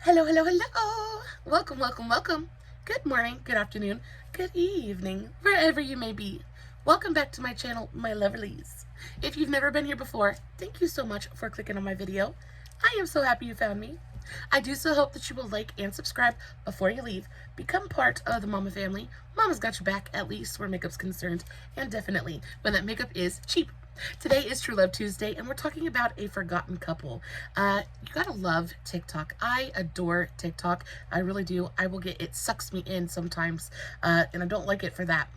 Hello, hello, hello. Welcome, welcome, welcome. Good morning, good afternoon, good evening, wherever you may be. Welcome back to my channel, my lovelies. If you've never been here before, thank you so much for clicking on my video. I am so happy you found me. I do so hope that you will like and subscribe before you leave. Become part of the Mama family. Mama's got your back, at least where makeup's concerned, and definitely when that makeup is cheap. Today is True Love Tuesday, and we're talking about a forgotten couple. You gotta love TikTok. I adore TikTok. I really do. It sucks me in sometimes, and I don't like it for that.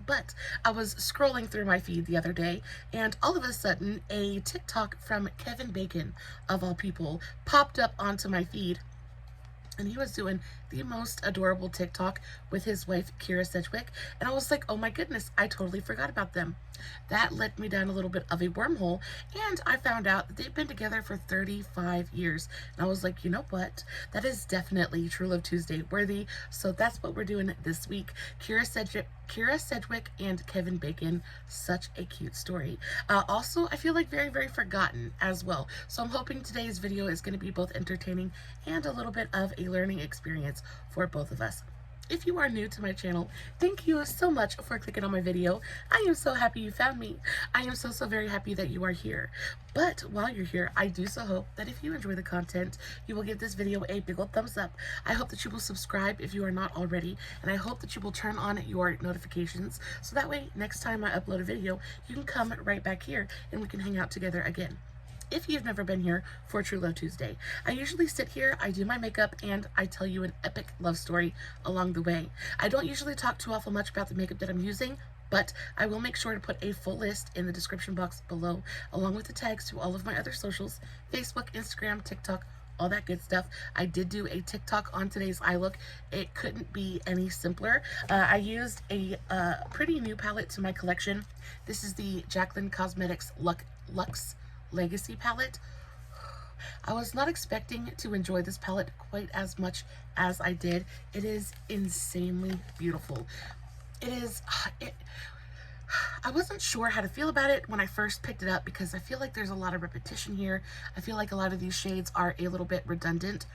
But I was scrolling through my feed the other day, and all of a sudden, a TikTok from Kevin Bacon, of all people, popped up onto my feed. And he was doing the most adorable TikTok with his wife, Kyra Sedgwick. And I was like, oh my goodness, I totally forgot about them. That led me down a little bit of a wormhole. And I found out that they've been together for 35 years. And I was like, you know what? That is definitely True Love Tuesday worthy. So that's what we're doing this week. Kyra Sedgwick and Kevin Bacon. Such a cute story. Also, I feel like very, very forgotten as well. So I'm hoping today's video is going to be both entertaining and a little bit of a learning experience for both of us. If you are new to my channel, thank you so much for clicking on my video. I am so happy you found me. I am so very happy that you are here. But while you're here, I do so hope that if you enjoy the content, you will give this video a big old thumbs up. I hope that you will subscribe if you are not already, and I hope that you will turn on your notifications so that way next time I upload a video, you can come right back here and we can hang out together again. If you've never been here for True Love Tuesday, I usually sit here, I do my makeup, and I tell you an epic love story along the way. I don't usually talk too awful much about the makeup that I'm using, but I will make sure to put a full list in the description box below, along with the tags to all of my other socials, Facebook, Instagram, TikTok, all that good stuff. I did do a TikTok on today's eye look. It couldn't be any simpler. I used a pretty new palette to my collection. This is the Jaclyn Cosmetics Luxe Legacy palette. I was not expecting to enjoy this palette quite as much as I did. It is insanely beautiful. I wasn't sure how to feel about it when I first picked it up because I feel like there's a lot of repetition here. I feel like a lot of these shades are a little bit redundant.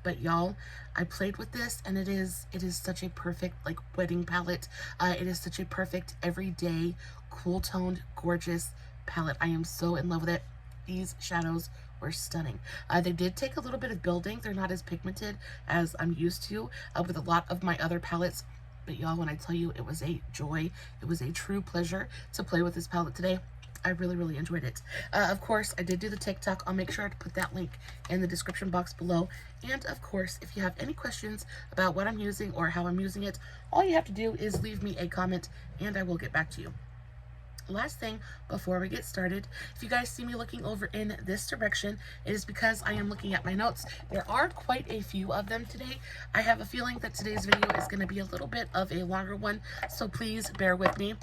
But y'all, I played with this and it is such a perfect like wedding palette. It is such a perfect everyday, cool toned, gorgeous palette. I am so in love with it. These shadows were stunning. They did take a little bit of building. They're not as pigmented as I'm used to with a lot of my other palettes. But y'all, when I tell you it was a joy, it was a true pleasure to play with this palette today. I really, really enjoyed it. Of course, I did do the TikTok. I'll make sure to put that link in the description box below. And of course, if you have any questions about what I'm using or how I'm using it, all you have to do is leave me a comment and I will get back to you. Last thing before we get started, if you guys see me looking over in this direction, it is because I am looking at my notes. There are quite a few of them today. I have a feeling that today's video is going to be a little bit of a longer one, so please bear with me.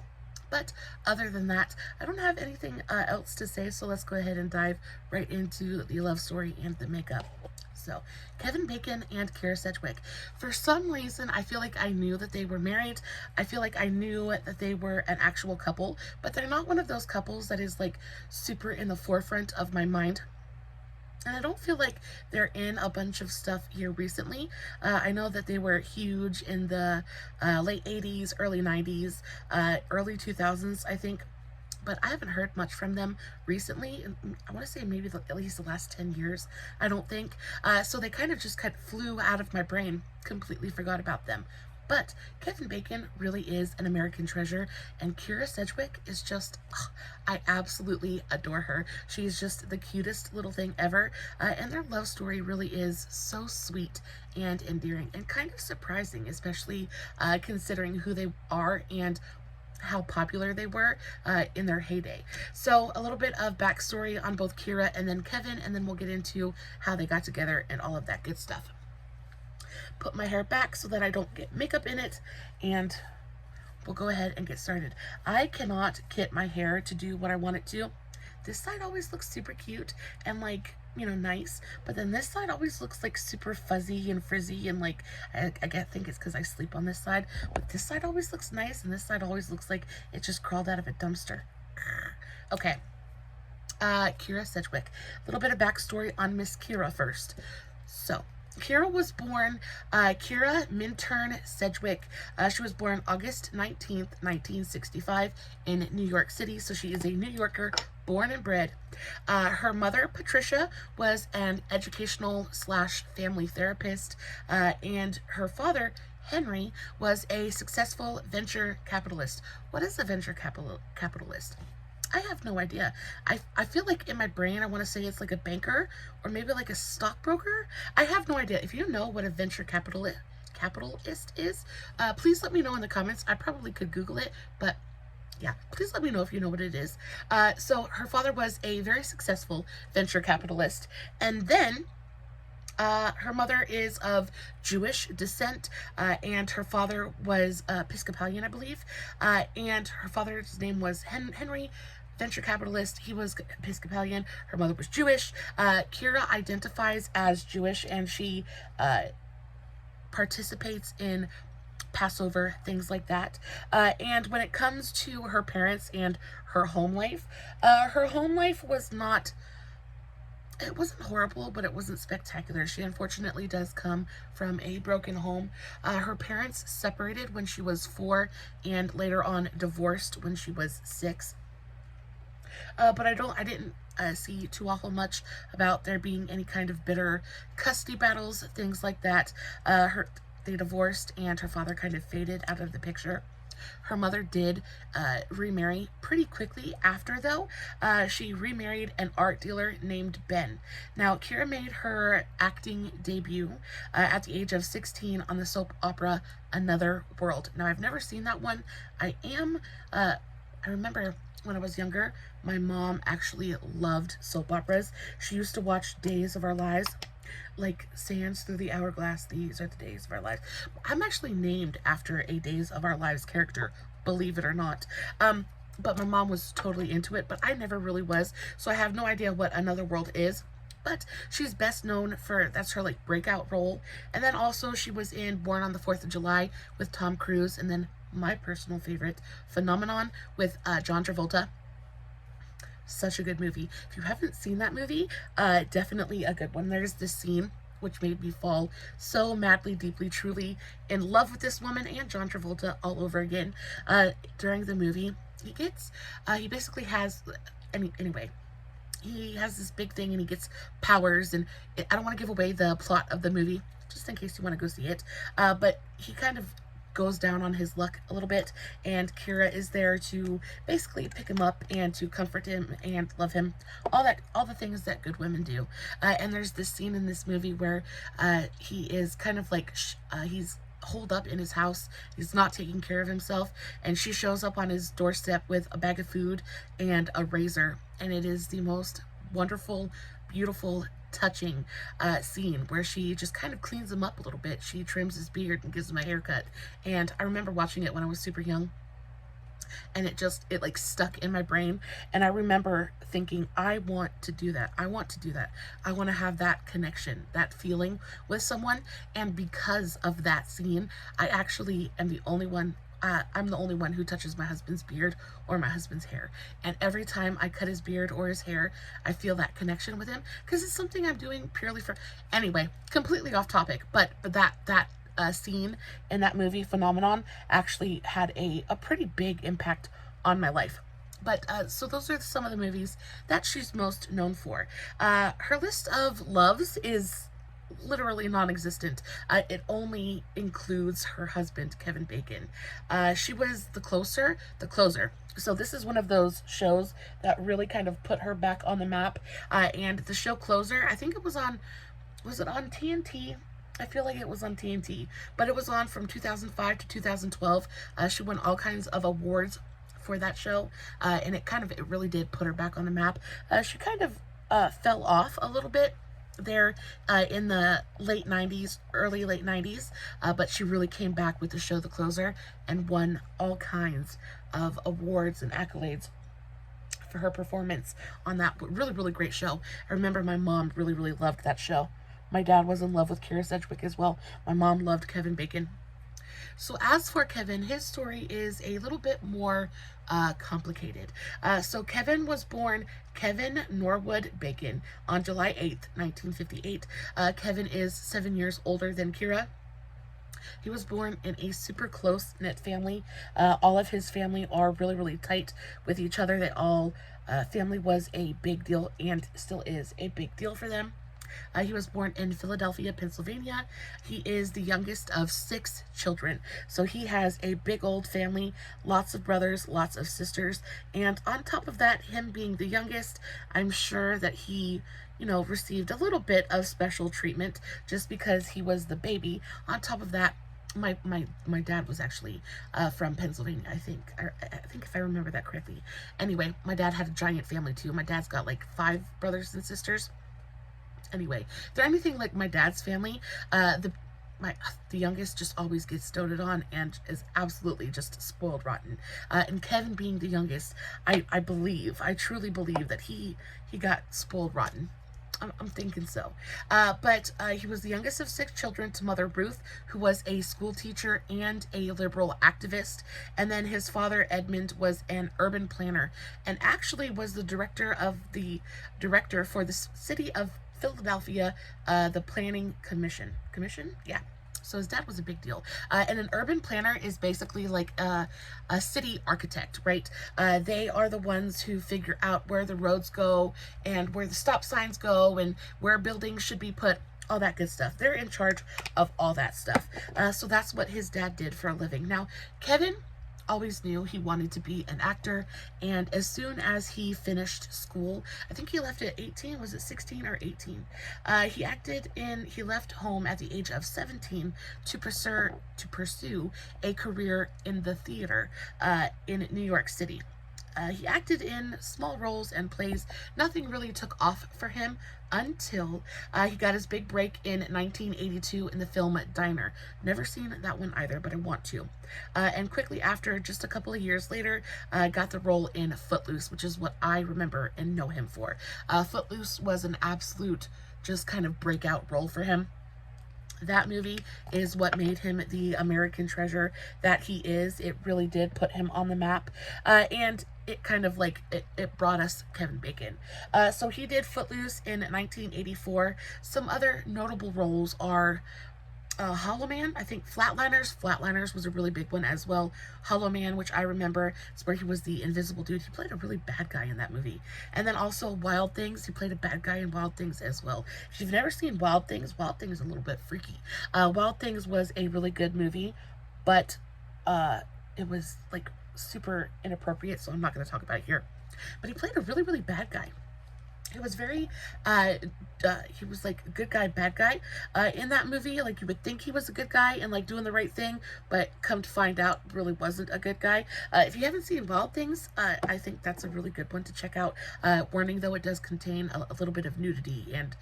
But other than that, I don't have anything else to say, so let's go ahead and dive right into the love story and the makeup. So, Kevin Bacon and Kyra Sedgwick. For some reason, I feel like I knew that they were married. I feel like I knew that they were an actual couple, but they're not one of those couples that is like super in the forefront of my mind. And I don't feel like they're in a bunch of stuff here recently. I know that they were huge in the late 80s, early 90s, early 2000s, I think. But I haven't heard much from them recently. I want to say maybe at least the last 10 years, I don't think. So they kind of just flew out of my brain, completely forgot about them. But Kevin Bacon really is an American treasure, and Kyra Sedgwick is just, I absolutely adore her. She is just the cutest little thing ever, and their love story really is so sweet and endearing and kind of surprising, especially considering who they are and how popular they were in their heyday. So a little bit of backstory on both Kyra and then Kevin, and then we'll get into how they got together and all of that good stuff. Put my hair back so that I don't get makeup in it, and we'll go ahead and get started. I cannot get my hair to do what I want it to. This side always looks super cute and like, you know, nice, but then this side always looks like super fuzzy and frizzy and like, I think it's because I sleep on this side, but this side always looks nice and this side always looks like it just crawled out of a dumpster. Okay, Kyra Sedgwick. A little bit of backstory on Miss Kyra first. So, Kyra was born, Kyra Minturn Sedgwick. She was born August 19th, 1965 in New York City. So she is a New Yorker, born and bred. Her mother, Patricia, was an educational slash family therapist. And her father, Henry, was a successful venture capitalist. What is a venture capitalist? I have no idea. I feel like in my brain I want to say it's like a banker or maybe like a stockbroker. I have no idea. If you know what a venture capitalist is, please let me know in the comments. I probably could Google it, but yeah, please let me know if you know what it is. So her father was a very successful venture capitalist, and then her mother is of Jewish descent, and her father was Episcopalian, I believe, and her father's name was Henry, venture capitalist. He was Episcopalian. Her mother was Jewish. Kyra identifies as Jewish, and she participates in Passover, things like that. And when it comes to her parents and her home life was not, it wasn't horrible, but it wasn't spectacular. She unfortunately does come from a broken home. Her parents separated when she was 4 and later on divorced when she was 6. But I didn't see too awful much about there being any kind of bitter custody battles, things like that. They divorced and her father kind of faded out of the picture. Her mother did remarry pretty quickly after, though. She remarried an art dealer named Ben. Now, Kyra made her acting debut at the age of 16 on the soap opera Another World. Now, I've never seen that one. I remember when I was younger, my mom actually loved soap operas. She used to watch Days of Our Lives, like sands through the hourglass. These are the days of our lives. I'm actually named after a Days of Our Lives character, believe it or not. But my mom was totally into it, but I never really was. So I have no idea what Another World is. But she's best known for, that's her like breakout role. And then also she was in Born on the 4th of July with Tom Cruise, and then my personal favorite, Phenomenon, with John Travolta. Such a good movie. If you haven't seen that movie, definitely a good one. There's this scene which made me fall so madly, deeply, truly in love with this woman and John Travolta all over again. During the movie, he basically has, anyway, he has this big thing and he gets powers, and I don't want to give away the plot of the movie, just in case you want to go see it, but he kind of goes down on his luck a little bit, and Kyra is there to basically pick him up and to comfort him and love him, all the things that good women do. And there's this scene in this movie where he is kind of like he's holed up in his house, he's not taking care of himself, and she shows up on his doorstep with a bag of food and a razor, and it is the most wonderful, beautiful, touching scene where she just kind of cleans him up a little bit. She trims his beard and gives him a haircut, and I remember watching it when I was super young, and it like stuck in my brain, and I remember thinking, I want to do that. I want to have that connection, that feeling with someone. And because of that scene, I actually am the only one I'm the only one who touches my husband's beard or my husband's hair. And every time I cut his beard or his hair, I feel that connection with him, because it's something I'm doing purely for, anyway, completely off topic, but that scene in that movie, Phenomenon, actually had a pretty big impact on my life. But so those are some of the movies that she's most known for. Her list of loves is literally non-existent. It only includes her husband, Kevin Bacon. She was the closer. So this is one of those shows that really kind of put her back on the map. And the show Closer, I think it was on TNT? I feel like it was on TNT, but it was on from 2005 to 2012. She won all kinds of awards for that show, and it really did put her back on the map. She kind of fell off a little bit there in the late 90s, early late 90s, but she really came back with the show The Closer and won all kinds of awards and accolades for her performance on that really, really great show. I remember my mom really, really loved that show. My dad was in love with Kyra Sedgwick as well. My mom loved Kevin Bacon. So as for Kevin, his story is a little bit more complicated. So Kevin was born Kevin Norwood Bacon on July 8th, 1958. Kevin is 7 years older than Kyra. He was born in a super close-knit family. All of his family are really, really tight with each other. They all, family was a big deal and still is a big deal for them. He was born in Philadelphia, Pennsylvania. He is the youngest of 6 children. So he has a big old family, lots of brothers, lots of sisters. And on top of that, him being the youngest, I'm sure that he, you know, received a little bit of special treatment just because he was the baby. On top of that, my dad was actually from Pennsylvania, I think if I remember that correctly. Anyway, my dad had a giant family too. My dad's got like 5 brothers and sisters. Anyway, if they're anything like my dad's family, the youngest just always gets doted on and is absolutely just spoiled rotten. And Kevin being the youngest, I truly believe that he got spoiled rotten. I'm thinking so. But he was the youngest of 6 children to Mother Ruth, who was a school teacher and a liberal activist. And then his father, Edmund, was an urban planner and actually was the director for the city of Philadelphia, the Planning Commission. Yeah. So his dad was a big deal. And an urban planner is basically like a city architect, right? They are the ones who figure out where the roads go and where the stop signs go and where buildings should be put, all that good stuff. They're in charge of all that stuff. So that's what his dad did for a living. Now, Kevin always knew he wanted to be an actor, and as soon as he finished school, I think he left at 18, was it 16 or 18? He left home at the age of 17 to pursue a career in the theater in New York City. He acted in small roles and plays. Nothing really took off for him until he got his big break in 1982 in the film Diner. Never seen that one either, but I want to. And quickly after, just a couple of years later, got the role in Footloose, which is what I remember and know him for. Footloose was an absolute just kind of breakout role for him. That movie is what made him the American treasure that he is. It really did put him on the map. And it kind of like, it brought us Kevin Bacon. So he did Footloose in 1984. Some other notable roles are Hollow Man, I think Flatliners was a really big one as well. Hollow Man, which I remember, is where he was the invisible dude. He played a really bad guy in that movie. And then also Wild Things, he played a bad guy in Wild Things as well. If you've never seen Wild Things is a little bit freaky. Wild Things was a really good movie, but it was like super inappropriate, so I'm not going to talk about it here. But he played a really, really bad guy. He was very, he was like a good guy, bad guy, in that movie. Like, you would think he was a good guy and like doing the right thing, but come to find out really wasn't a good guy. If you haven't seen Wild Things, I think that's a really good one to check out. Warning though, it does contain a little bit of nudity and,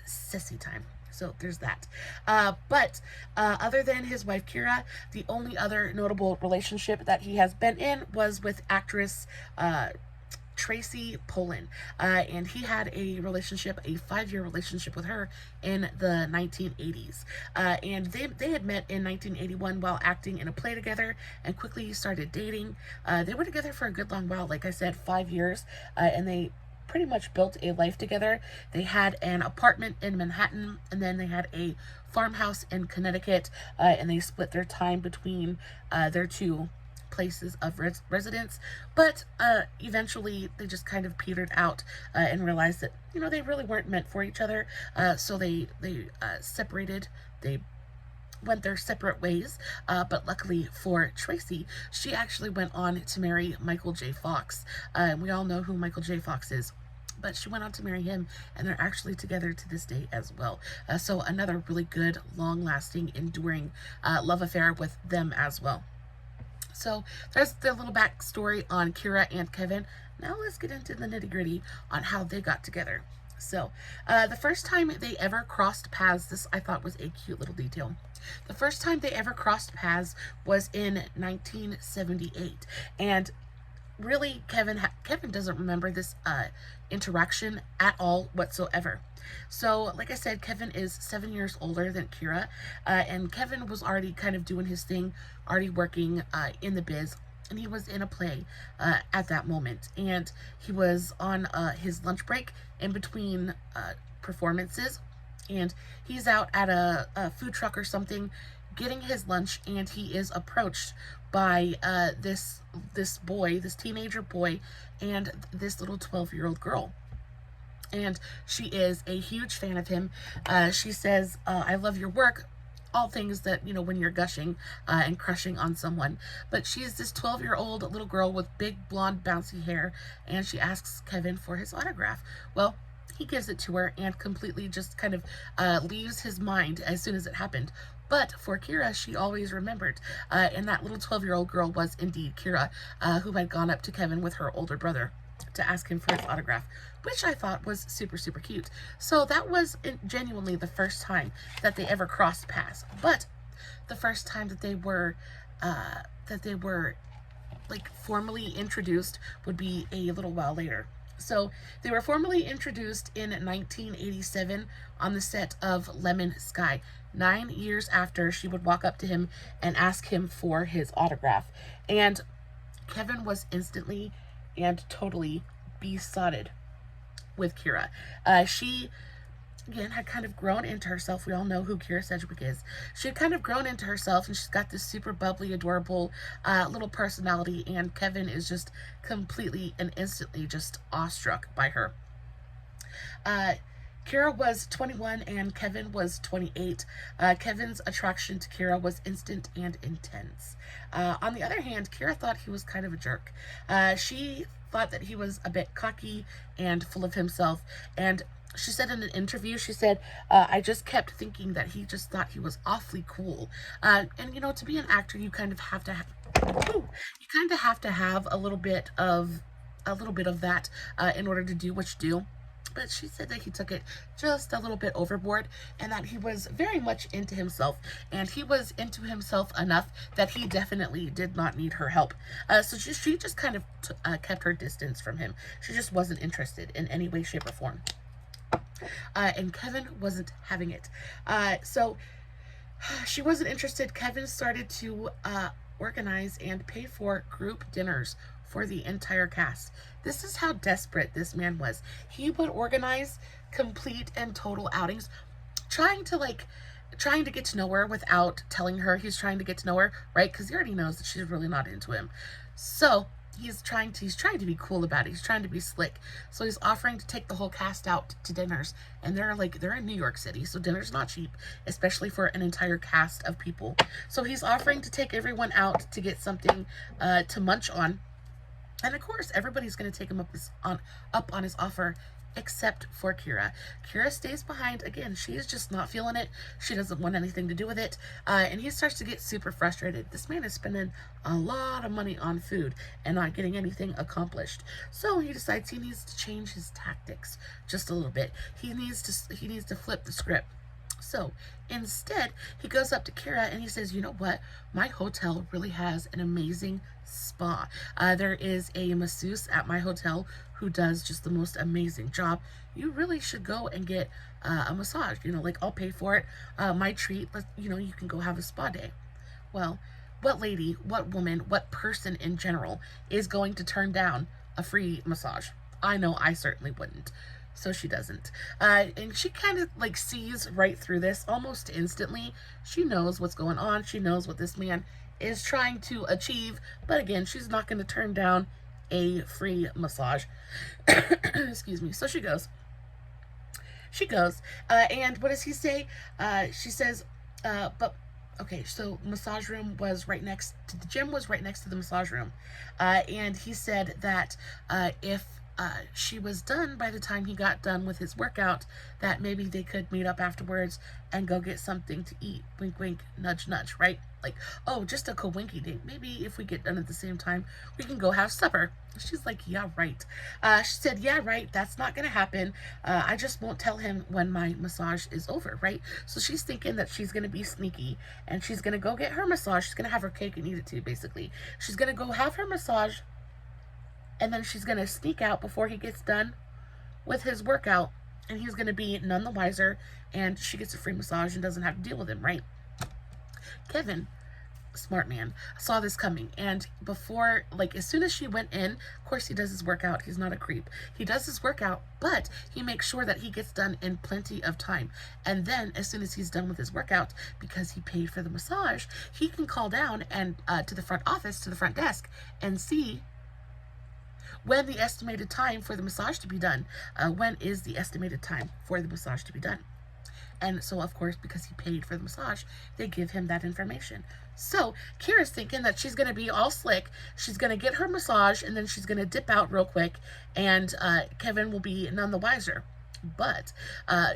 sissy time. So there's that. But other than his wife Kyra, the only other notable relationship that he has been in was with actress, Tracy Pollan, and he had a 5-year relationship with her in the 1980s, and they had met in 1981 while acting in a play together and quickly started dating. They were together for a good long while, like I said, 5 years, and they pretty much built a life together. They had an apartment in Manhattan, and then they had a farmhouse in Connecticut, and they split their time between their 2 places of residence, but eventually they just kind of petered out and realized that, you know, they really weren't meant for each other, so they separated. They went their separate ways, but luckily for Tracy, she actually went on to marry Michael J. Fox. We all know who Michael J. Fox is, but she went on to marry him, and they're actually together to this day as well. So another really good, long-lasting, enduring love affair with them as well. So there's the little backstory on Kyra and Kevin. Now let's get into the nitty-gritty on how they got together. So the first time they ever crossed paths, this I thought was a cute little detail. The first time they ever crossed paths was in 1978. And really, Kevin doesn't remember this interaction at all whatsoever. So, like I said, Kevin is 7 years older than Kyra, and Kevin was already kind of doing his thing, already working in the biz, and he was in a play at that moment, and he was on his lunch break in between performances, and he's out at a food truck or something getting his lunch, and he is approached by this teenager boy, and this little 12-year-old girl. And she is a huge fan of him. She says, I love your work. All things that, you know, when you're gushing and crushing on someone. But she's this 12-year-old little girl with big blonde bouncy hair, and she asks Kevin for his autograph. Well, he gives it to her and completely just kind of leaves his mind as soon as it happened. But for Kyra, she always remembered. And that little 12-year-old girl was indeed Kyra, who had gone up to Kevin with her older brother to ask him for his autograph, which I thought was super, super cute. So that was genuinely the first time that they ever crossed paths. But the first time that they were like formally introduced would be a little while later. So they were formally introduced in 1987 on the set of Lemon Sky, 9 years after she would walk up to him and ask him for his autograph. And Kevin was instantly and totally besotted with Kyra. She, again, had kind of grown into herself. We all know who Kyra Sedgwick is. She had kind of grown into herself, and she's got this super bubbly, adorable little personality, and Kevin is just completely and instantly just awestruck by her. Kyra was 21 and Kevin was 28. Kevin's attraction to Kyra was instant and intense. On the other hand, Kyra thought he was kind of a jerk. She thought that he was a bit cocky and full of himself, and she said in an interview, she said, I just kept thinking that he just thought he was awfully cool. And you know, to be an actor, you kind of have to have a little bit of that in order to do what you do. But she said that he took it just a little bit overboard, and that he was very much into himself, and he was into himself enough that he definitely did not need her help. So she just kind of kept her distance from him. She just wasn't interested in any way, shape, or form. And Kevin wasn't having it. So she wasn't interested. Kevin started to organize and pay for group dinners for the entire cast. This is how desperate this man was. He would organize complete and total outings, trying to get to know her without telling her he's trying to get to know her, right? Because he already knows that she's really not into him. So he's trying to be cool about it. He's trying to be slick. So he's offering to take the whole cast out to dinners, and they're in New York City, so dinner's not cheap, especially for an entire cast of people. So he's offering to take everyone out to get something to munch on. And of course, everybody's going to take him up on his offer, except for Kyra. Kyra stays behind. Again, she is just not feeling it. She doesn't want anything to do with it. And he starts to get super frustrated. This man is spending a lot of money on food and not getting anything accomplished. So he decides he needs to change his tactics just a little bit. He needs to flip the script. So instead, he goes up to Kyra and he says, you know what? My hotel really has an amazing spa. There is a masseuse at my hotel who does just the most amazing job. You really should go and get a massage. You know, like, I'll pay for it. My treat, you know, you can go have a spa day. Well, what lady, what woman, what person in general is going to turn down a free massage? I know I certainly wouldn't. So she doesn't. And she kind of like sees right through this almost instantly. She knows what's going on. She knows what this man is trying to achieve. But again, she's not going to turn down a free massage. Excuse me. So she goes. And what does he say? She says, but okay, so massage room was right next to the gym, was right next to the massage room. And he said that if she was done by the time he got done with his workout, that maybe they could meet up afterwards and go get something to eat. Wink, wink, nudge, nudge, right? Like, oh, just a co-winky date. Maybe if we get done at the same time, we can go have supper. She's like, yeah, right. She said, yeah, right. That's not going to happen. I just won't tell him when my massage is over, right? So she's thinking that she's going to be sneaky and she's going to go get her massage. She's going to have her cake and eat it too, basically. She's going to go have her massage. and then she's going to sneak out before he gets done with his workout, and he's going to be none the wiser, and she gets a free massage and doesn't have to deal with him, right? Kevin, smart man, saw this coming, and before, like, as soon as she went in, of course he does his workout. He's not a creep. He does his workout, but he makes sure that he gets done in plenty of time. And then as soon as he's done with his workout, because he paid for the massage, he can call down and to the front office, to the front desk, and see when the estimated time for the massage to be done. When is the estimated time for the massage to be done? And so, of course, because he paid for the massage, they give him that information. So Kyra's thinking that she's going to be all slick. She's going to get her massage, and then she's going to dip out real quick, and Kevin will be none the wiser. But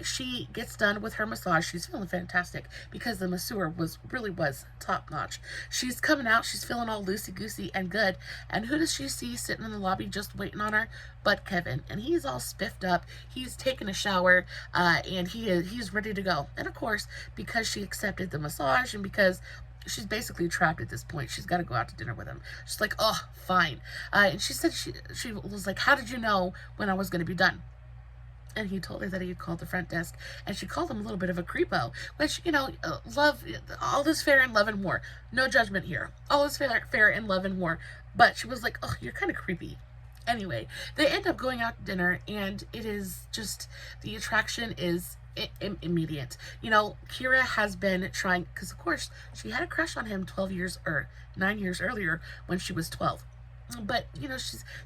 she gets done with her massage. She's feeling fantastic because the masseur really was top notch. She's coming out. She's feeling all loosey-goosey and good. And who does she see sitting in the lobby just waiting on her? But Kevin. And he's all spiffed up. He's taken a shower, and he's ready to go. And of course, because she accepted the massage and because she's basically trapped at this point, she's got to go out to dinner with him. She's like, oh, fine. And she said she was like, how did you know when I was going to be done? And he told her that he had called the front desk, and she called him a little bit of a creepo, which, you know, love, all is fair in love and war. No judgment here. All is fair in love and war. But she was like, oh, you're kind of creepy. Anyway, they end up going out to dinner, and it is just, the attraction is immediate. You know, Kyra has been trying, because of course, she had a crush on him 9 years earlier when she was 12. But, you know,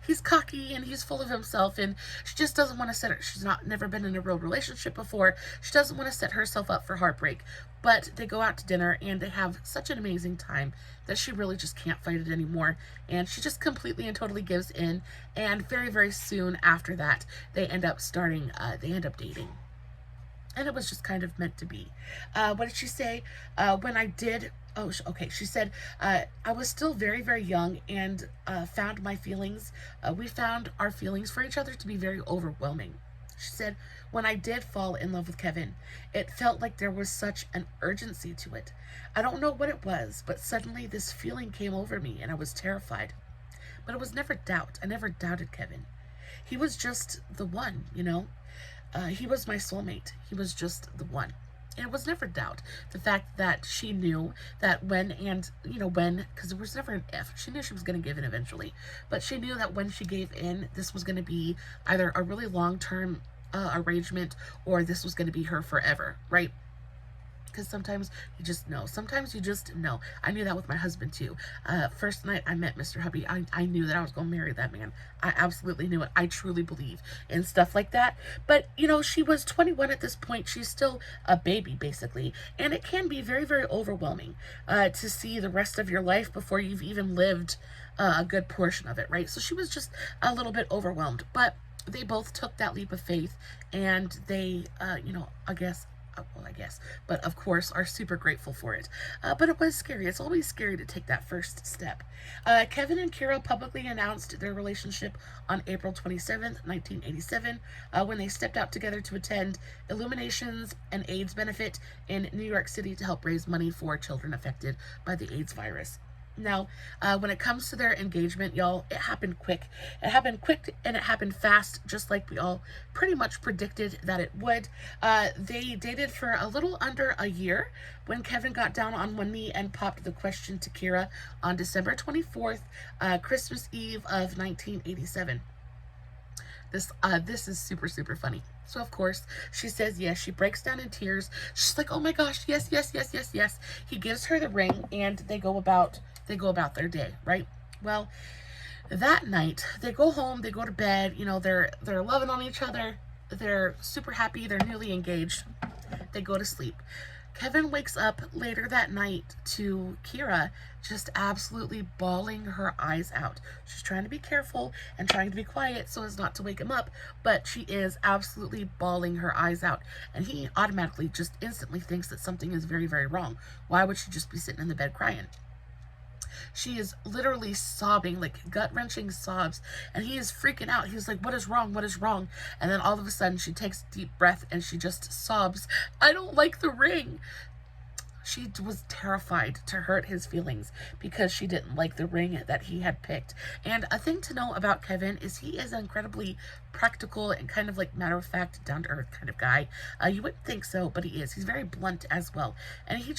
he's cocky and he's full of himself, and she just doesn't want to she's never been in a real relationship before. She doesn't want to set herself up for heartbreak. But they go out to dinner and they have such an amazing time that she really just can't fight it anymore. And she just completely and totally gives in. And very, very soon after that, they end up dating. And it was just kind of meant to be. What did she say? When I did... Oh, okay. She said, I was still very, very young and found my feelings. We found our feelings for each other to be very overwhelming. She said, when I did fall in love with Kevin, it felt like there was such an urgency to it. I don't know what it was, but suddenly this feeling came over me and I was terrified. But it was never doubt. I never doubted Kevin. He was just the one, you know. He was my soulmate. He was just the one. And it was never doubt. The fact that she knew that because there was never an if. She knew she was going to give in eventually. But she knew that when she gave in, this was going to be either a really long-term arrangement or this was going to be her forever, right? Because sometimes you just know. Sometimes you just know. I knew that with my husband too. First night I met Mr. Hubby, I knew that I was going to marry that man. I absolutely knew it. I truly believe in stuff like that. But, you know, she was 21 at this point. She's still a baby, basically. And it can be very, very overwhelming to see the rest of your life before you've even lived a good portion of it, right? So she was just a little bit overwhelmed. But they both took that leap of faith, and they, but of course are super grateful for it. But it was scary. It's always scary to take that first step. Kevin and Kyra publicly announced their relationship on April 27th, 1987, when they stepped out together to attend Illuminations, an AIDS benefit in New York City to help raise money for children affected by the AIDS virus. Now, when it comes to their engagement, y'all, it happened quick. It happened quick and it happened fast, just like we all pretty much predicted that it would. They dated for a little under a year when Kevin got down on one knee and popped the question to Kyra on December 24th, Christmas Eve of 1987. This is super, super funny. So, of course, she says yes. She breaks down in tears. She's like, oh my gosh, yes, yes, yes, yes, yes. He gives her the ring, and they go about their day, right? Well, that night, they go home, they go to bed, you know, they're loving on each other. They're super happy. They're newly engaged. They go to sleep. Kevin wakes up later that night to Kyra just absolutely bawling her eyes out. She's trying to be careful and trying to be quiet so as not to wake him up, but she is absolutely bawling her eyes out. And he automatically just instantly thinks that something is very, very wrong. Why would she just be sitting in the bed crying? She is literally sobbing, like gut-wrenching sobs, and he is freaking out. He's like, what is wrong? What is wrong? And then all of a sudden, she takes a deep breath, and she just sobs, I don't like the ring. she was terrified to hurt his feelings because she didn't like the ring that he had picked. And a thing to know about Kevin is he is an incredibly practical and kind of like matter-of-fact, down-to-earth kind of guy. You wouldn't think so, but he is. He's very blunt as well. And he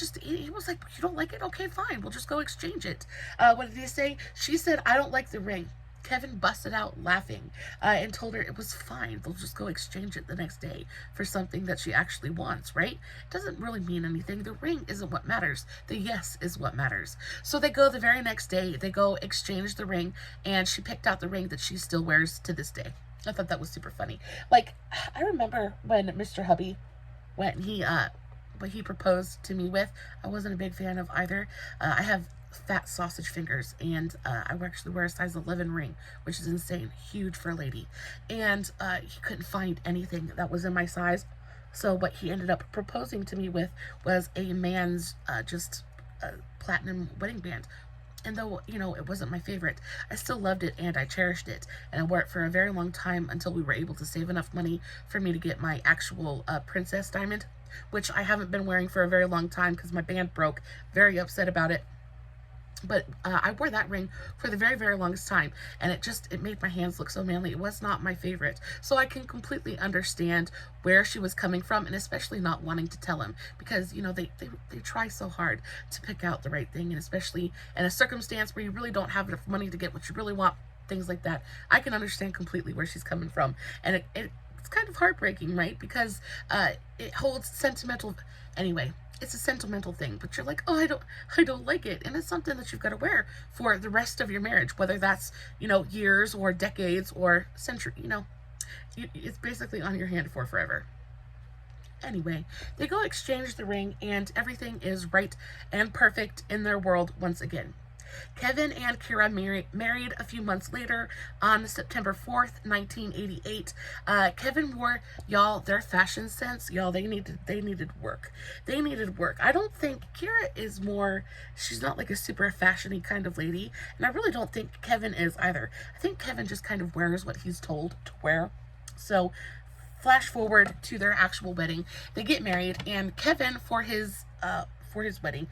was like, you don't like it? Okay, fine. We'll just go exchange it. What did he say? She said, I don't like the ring. Kevin busted out laughing and told her it was fine. They'll just go exchange it the next day for something that she actually wants, right? It doesn't really mean anything. The ring isn't what matters. The yes is what matters. So they go the very next day. They go exchange the ring, and she picked out the ring that she still wears to this day. I thought that was super funny. Like, I remember when Mr. Hubby, when he proposed to me with, I wasn't a big fan of either. I have fat sausage fingers, and I actually wear a size 11 ring, which is insane, huge for a lady. And he couldn't find anything that was in my size, so what he ended up proposing to me with was a man's just platinum wedding band. And though, you know, it wasn't my favorite, I still loved it and I cherished it. And I wore it for a very long time until we were able to save enough money for me to get my actual princess diamond, which I haven't been wearing for a very long time because my band broke. Very upset about it. But I wore that ring for the very, very longest time, and it made my hands look so manly. It was not my favorite. So I can completely understand where she was coming from, and especially not wanting to tell him, because, you know, they try so hard to pick out the right thing, and especially in a circumstance where you really don't have enough money to get what you really want, things like that. I can understand completely where she's coming from, and it's kind of heartbreaking, right? Because it holds sentimental... Anyway, it's a sentimental thing, but you're like, oh, I don't like it. And it's something that you've got to wear for the rest of your marriage, whether that's, you know, years or decades or century, you know, it's basically on your hand for forever. Anyway, they go exchange the ring, and everything is right and perfect in their world once again. Kevin and Kyra married a few months later on September 4th, 1988. Kevin wore, y'all, their fashion sense, y'all, they needed work. They needed work. I don't think Kyra is she's not like a super fashiony kind of lady, and I really don't think Kevin is either. I think Kevin just kind of wears what he's told to wear. So, flash forward to their actual wedding. They get married, and Kevin, for his wedding,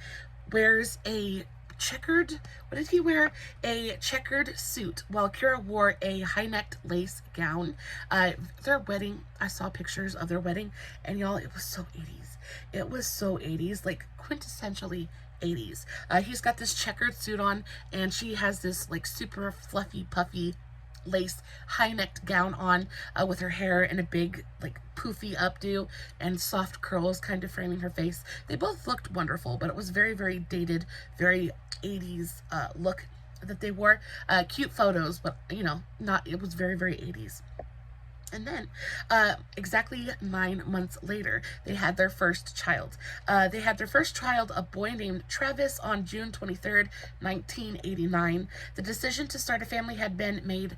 wears a checkered, what did he wear? A checkered suit, while Kyra wore a high-necked lace gown. Their wedding, I saw pictures of their wedding, and y'all, it was so 80s. It was so 80s, like quintessentially 80s. He's got this checkered suit on, and she has this like super fluffy, puffy lace high-necked gown on, with her hair in a big like poofy updo and soft curls kind of framing her face. They both looked wonderful, but it was very, very dated, very 80s look that they wore. Cute photos, but you know, it was very, very 80s. And then, exactly 9 months later, they had their first child. They had their first child, a boy named Travis, on June 23rd, 1989. The decision to start a family had been made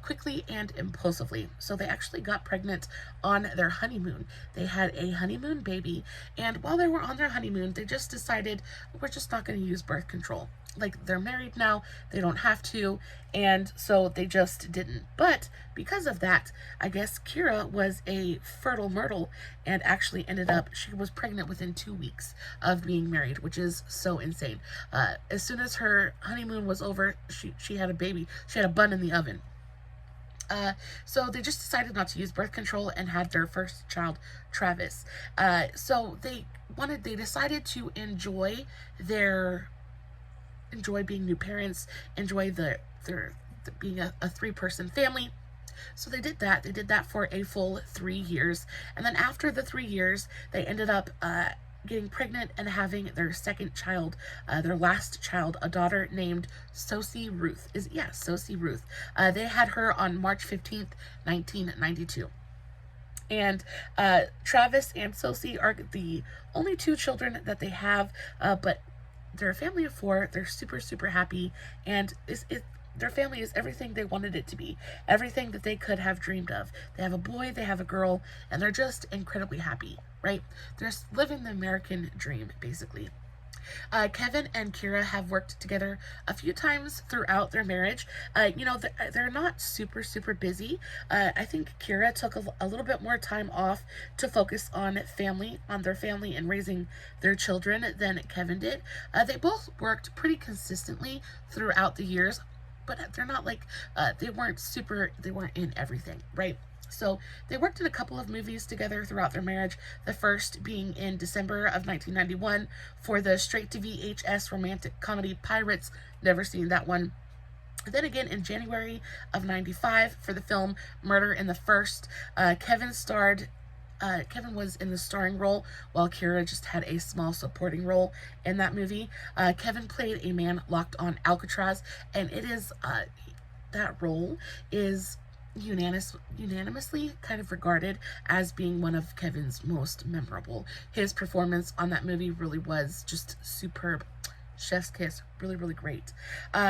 quickly and impulsively. So they actually got pregnant on their honeymoon. They had a honeymoon baby, and while they were on their honeymoon, they just decided, we're just not going to use birth control. Like, they're married now, they don't have to, and so they just didn't. But because of that, I guess Kyra was a fertile myrtle and actually she was pregnant within 2 weeks of being married, which is so insane. As soon as her honeymoon was over, she had a baby. She had a bun in the oven. So they just decided not to use birth control and had their first child, Travis. So they decided to enjoy being new parents, enjoy their being a 3-person family. So they did that. They did that for a full 3 years. And then after the 3 years, they ended up getting pregnant and having their second child, their last child, a daughter named Sosie Ruth. Sosie Ruth. They had her on March 15th, 1992. And Travis and Sosie are the only 2 children that they have, but they're a family of 4. They're super, super happy, and their family is everything they wanted it to be, everything that they could have dreamed of. They have a boy, they have a girl, and they're just incredibly happy, right? They're just living the American dream, basically. Kevin and Kyra have worked together a few times throughout their marriage. You know, they're not super, super busy. I think Kyra took a little bit more time off to focus on their family and raising their children than Kevin did. They both worked pretty consistently throughout the years, but they're not like, they weren't in everything, right? So they worked in a couple of movies together throughout their marriage, the first being in December of 1991 for the straight-to-VHS romantic comedy Pirates. Never seen that one. And then again in January of 95 for the film Murder in the First. Kevin was in the starring role, while Kyra just had a small supporting role in that movie. Kevin played a man locked on Alcatraz, and it is, that role is unanimously kind of regarded as being one of Kevin's most memorable. His performance on that movie really was just superb. Chef's kiss. Really, really great.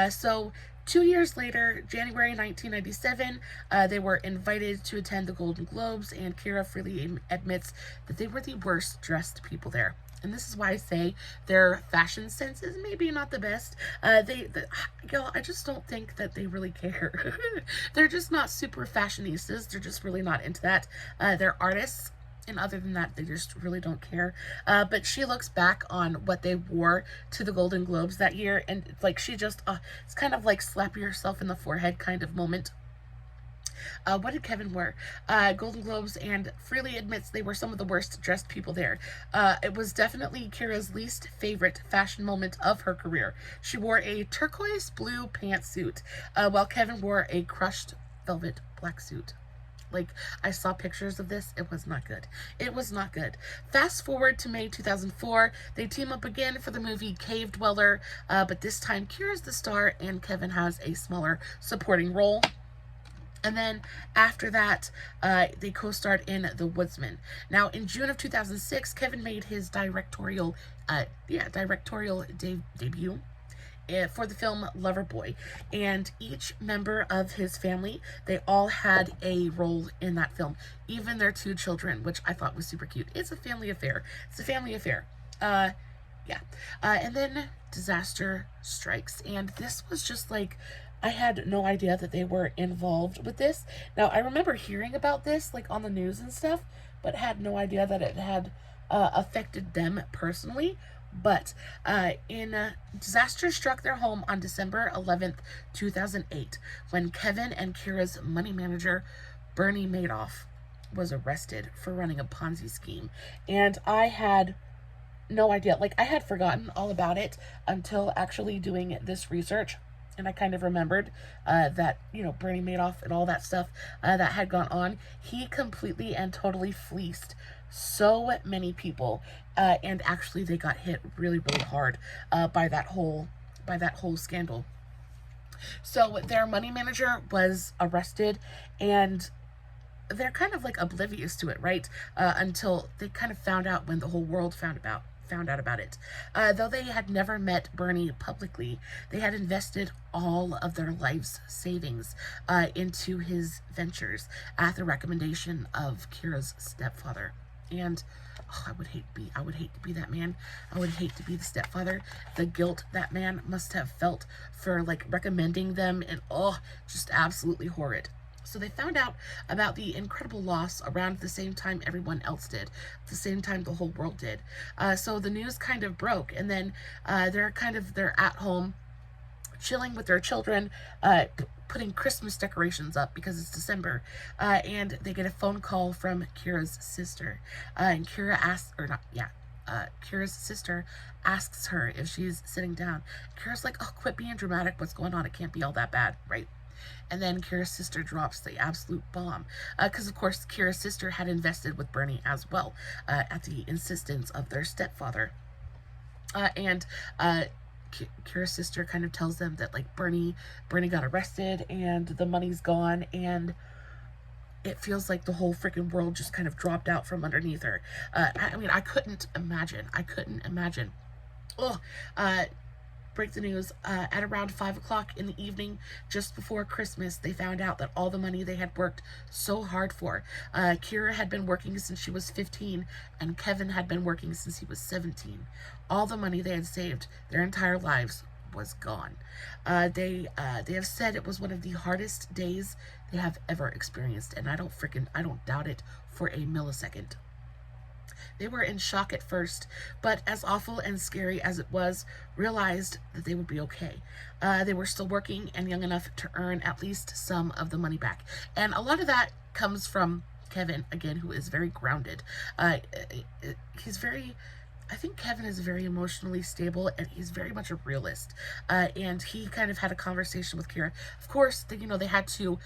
So 2 years later, January 1997, they were invited to attend the Golden Globes, and Kyra freely admits that they were the worst dressed people there. And this is why I say their fashion sense is maybe not the best. Y'all, I just don't think that they really care. They're just not super fashionistas. They're just really not into that. They're artists, and other than that, they just really don't care. But she looks back on what they wore to the Golden Globes that year, and it's like she just, it's kind of like slap yourself in the forehead kind of moment. What did Kevin wear? Golden Globes, and freely admits they were some of the worst dressed people there. It was definitely Kyra's least favorite fashion moment of her career. She wore a turquoise blue pantsuit, while Kevin wore a crushed velvet black suit. Like, I saw pictures of this. It was not good. It was not good. Fast forward to May 2004. They team up again for the movie Cave Dweller, but this time Kyra's the star and Kevin has a smaller supporting role. And then after that, they co-starred in The Woodsman. Now, in June of 2006, Kevin made his directorial debut for the film Loverboy. And each member of his family, they all had a role in that film. Even their 2 children, which I thought was super cute. It's a family affair. It's a family affair. And then disaster strikes. And this was just like, I had no idea that they were involved with this. Now, I remember hearing about this, like, on the news and stuff, but had no idea that it had affected them personally. But disaster struck their home on December 11th, 2008, when Kevin and Kyra's money manager, Bernie Madoff, was arrested for running a Ponzi scheme. And I had no idea. Like, I had forgotten all about it until actually doing this research. And I kind of remembered that, you know, Bernie Madoff and all that stuff that had gone on. He completely and totally fleeced so many people. And actually they got hit really, really hard by that whole scandal. So their money manager was arrested, and they're kind of like oblivious to it, right? Until they kind of found out, when the whole world found out about it. Though they had never met Bernie publicly, they had invested all of their life's savings into his ventures at the recommendation of Kyra's stepfather. And I would hate to be that man. I would hate to be the stepfather. The guilt that man must have felt for, like, recommending them, and just absolutely horrid. So they found out about the incredible loss around the same time everyone else did, the same time the whole world did. So the news kind of broke, and then they're at home chilling with their children, putting Christmas decorations up because it's December, and they get a phone call from Kyra's sister, and Kyra's sister asks her if she's sitting down. Kyra's like, "Oh, quit being dramatic. What's going on? It can't be all that bad, right?" And then Kyra's sister drops the absolute bomb. Because, of course, Kyra's sister had invested with Bernie as well, at the insistence of their stepfather. And Kyra's sister kind of tells them that, like, Bernie got arrested and the money's gone, and it feels like the whole freaking world just kind of dropped out from underneath her. I mean, I couldn't imagine. break the news. At around 5 o'clock in the evening, just before Christmas, they found out that all the money they had worked so hard for. Kyra had been working since she was 15, and Kevin had been working since he was 17. All the money they had saved their entire lives was gone. They have said it was one of the hardest days they have ever experienced, and I don't doubt it for a millisecond. They were in shock at first, but as awful and scary as it was, realized that they would be okay. They were still working and young enough to earn at least some of the money back. And a lot of that comes from Kevin, again, who is very grounded. I think Kevin is very emotionally stable, and he's very much a realist. And he kind of had a conversation with Kyra. Of course, they had to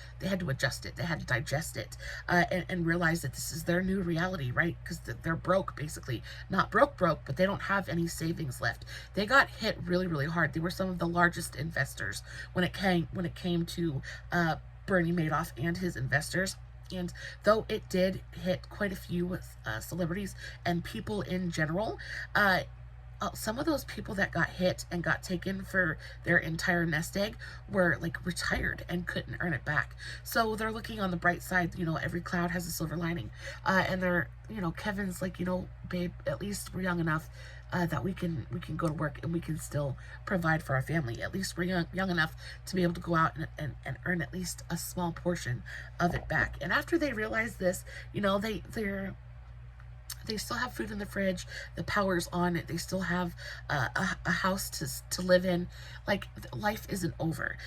adjust it. They had to digest it, and realize that this is their new reality, right? Because they're broke, basically. Not broke, but they don't have any savings left. They got hit really, really hard. They were some of the largest investors when it came to Bernie Madoff and his investors. And though it did hit quite a few celebrities and people in general, some of those people that got hit and got taken for their entire nest egg were like retired and couldn't earn it back. So they're looking on the bright side. Every cloud has a silver lining. And they're, Kevin's like, babe, at least we're young enough that we can go to work and we can still provide for our family. At least we're young enough to be able to go out and earn at least a small portion of it back. And after they realize this, they still have food in the fridge, the power's on, they still have a house to live in. Like, life isn't over.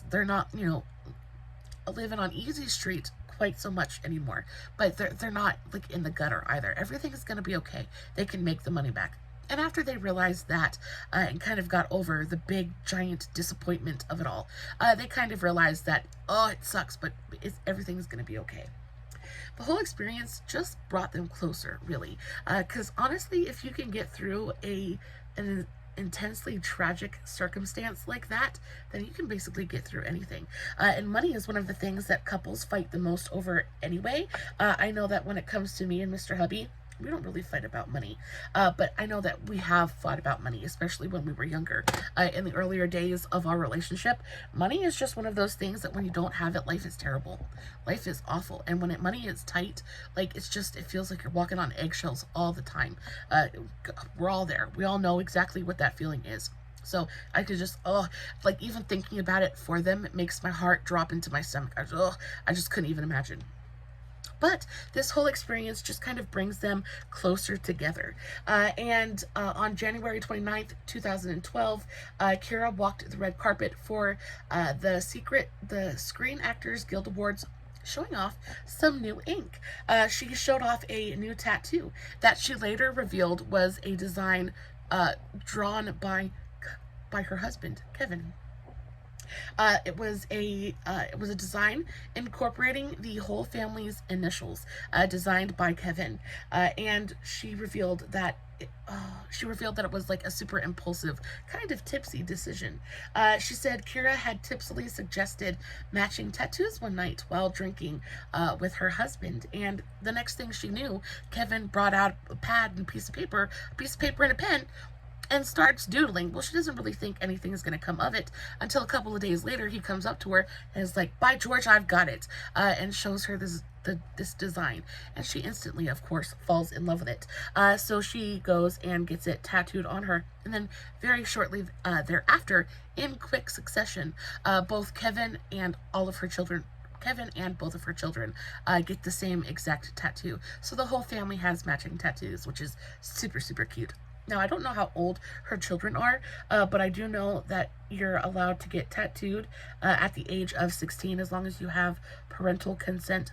They're not, living on easy street quite so much anymore, but they're not like in the gutter either. Everything is going to be okay. They can make the money back. And after they realized that and kind of got over the big giant disappointment of it all, they kind of realized that, it sucks, but everything's going to be okay. The whole experience just brought them closer, really, because honestly, if you can get through an intensely tragic circumstance like that, then you can basically get through anything. And money is one of the things that couples fight the most over anyway. I know that when it comes to me and Mr. Hubby, we don't really fight about money, but I know that we have fought about money, especially when we were younger. In the earlier days of our relationship, money is just one of those things that when you don't have it, life is terrible. Life is awful. And when money is tight, like, it feels like you're walking on eggshells all the time. We're all there. We all know exactly what that feeling is. So I could just, even thinking about it for them, it makes my heart drop into my stomach. I just couldn't even imagine. But this whole experience just kind of brings them closer together. And on January 29th, 2012, Kyra walked the red carpet for the Screen Actors Guild Awards, showing off some new ink. She showed off a new tattoo that she later revealed was a design drawn by her husband, Kevin. It was a design incorporating the whole family's initials, designed by Kevin, and she revealed that it was like a super impulsive, kind of tipsy decision. She said Kyra had tipsily suggested matching tattoos one night while drinking with her husband, and the next thing she knew, Kevin brought out a pad and a piece of paper and a pen, and starts doodling. Well, she doesn't really think anything is going to come of it until a couple of days later he comes up to her and is like, "By George, I've got it," and shows her this design, and she instantly, of course, falls in love with it. So she goes and gets it tattooed on her, and then very shortly thereafter, in quick succession, both Kevin and both of her children get the same exact tattoo. So the whole family has matching tattoos, which is super, super cute. Now, I don't know how old her children are, but I do know that you're allowed to get tattooed at the age of 16 as long as you have parental consent,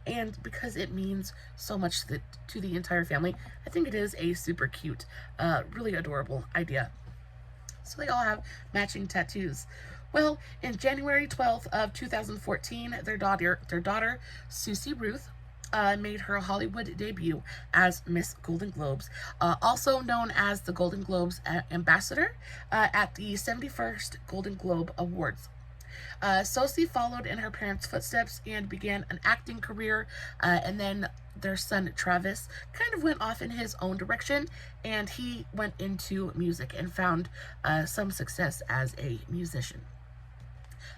and because it means so much to the entire family, I think it is a super cute, really adorable idea. So they all have matching tattoos. Well, in January 12th of 2014, their daughter, Susie Ruth, made her Hollywood debut as Miss Golden Globes, also known as the Golden Globes Ambassador, at the 71st Golden Globe Awards. Sosie followed in her parents' footsteps and began an acting career, and then their son Travis kind of went off in his own direction, and he went into music and found some success as a musician.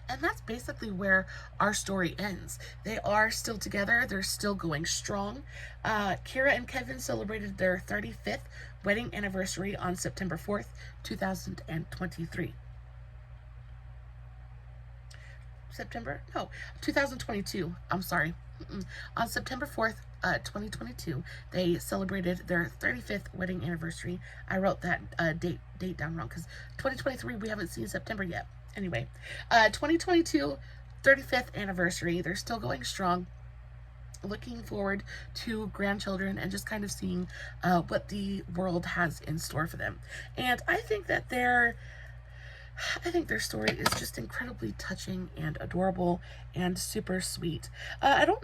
And that's basically where our story ends. They are still together. They're still going strong. Kyra and Kevin celebrated their 35th wedding anniversary on September 4th, 2023. 2022. I'm sorry. On September 4th, 2022, they celebrated their 35th wedding anniversary. I wrote that date down wrong because 2023, we haven't seen September yet. Anyway, 2022, 35th anniversary. They're still going strong. Looking forward to grandchildren and just kind of seeing what the world has in store for them. And I think that their story is just incredibly touching and adorable and super sweet. I don't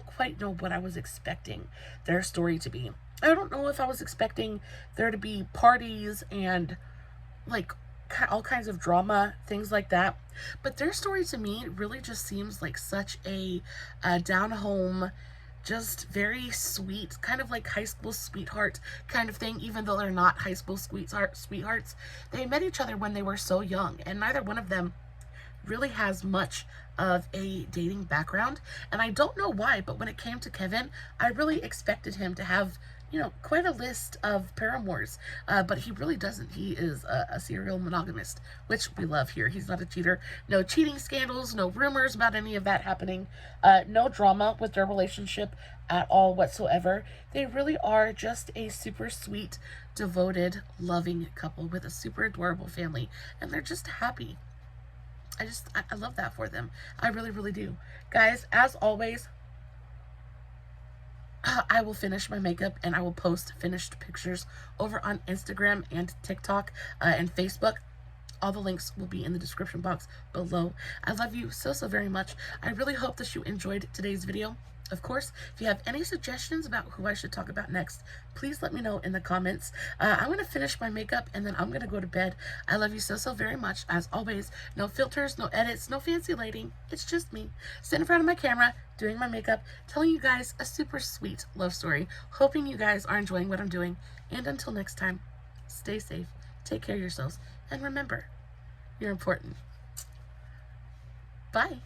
quite know what I was expecting their story to be. I don't know if I was expecting there to be parties and like all kinds of drama, things like that. But their story to me really just seems like such a down home, just very sweet, kind of like high school sweetheart kind of thing, even though they're not high school sweethearts. They met each other when they were so young, and neither one of them really has much of a dating background. And I don't know why, but when it came to Kevin, I really expected him to have, you know, quite a list of paramours, but he really doesn't. He is a serial monogamist, which we love here. He's not a cheater. No cheating scandals, no rumors about any of that happening, no drama with their relationship at all whatsoever. They really are just a super sweet, devoted, loving couple with a super adorable family, and they're just happy. I love that for them. I really, really do. Guys, as always, I will finish my makeup and I will post finished pictures over on Instagram and TikTok and Facebook. All the links will be in the description box below. I love you so, so very much. I really hope that you enjoyed today's video. Of course, if you have any suggestions about who I should talk about next, please let me know in the comments. I'm going to finish my makeup and then I'm going to go to bed. I love you so, so very much. As always, no filters, no edits, no fancy lighting. It's just me sitting in front of my camera, doing my makeup, telling you guys a super sweet love story. Hoping you guys are enjoying what I'm doing. And until next time, stay safe, take care of yourselves, and remember, you're important. Bye.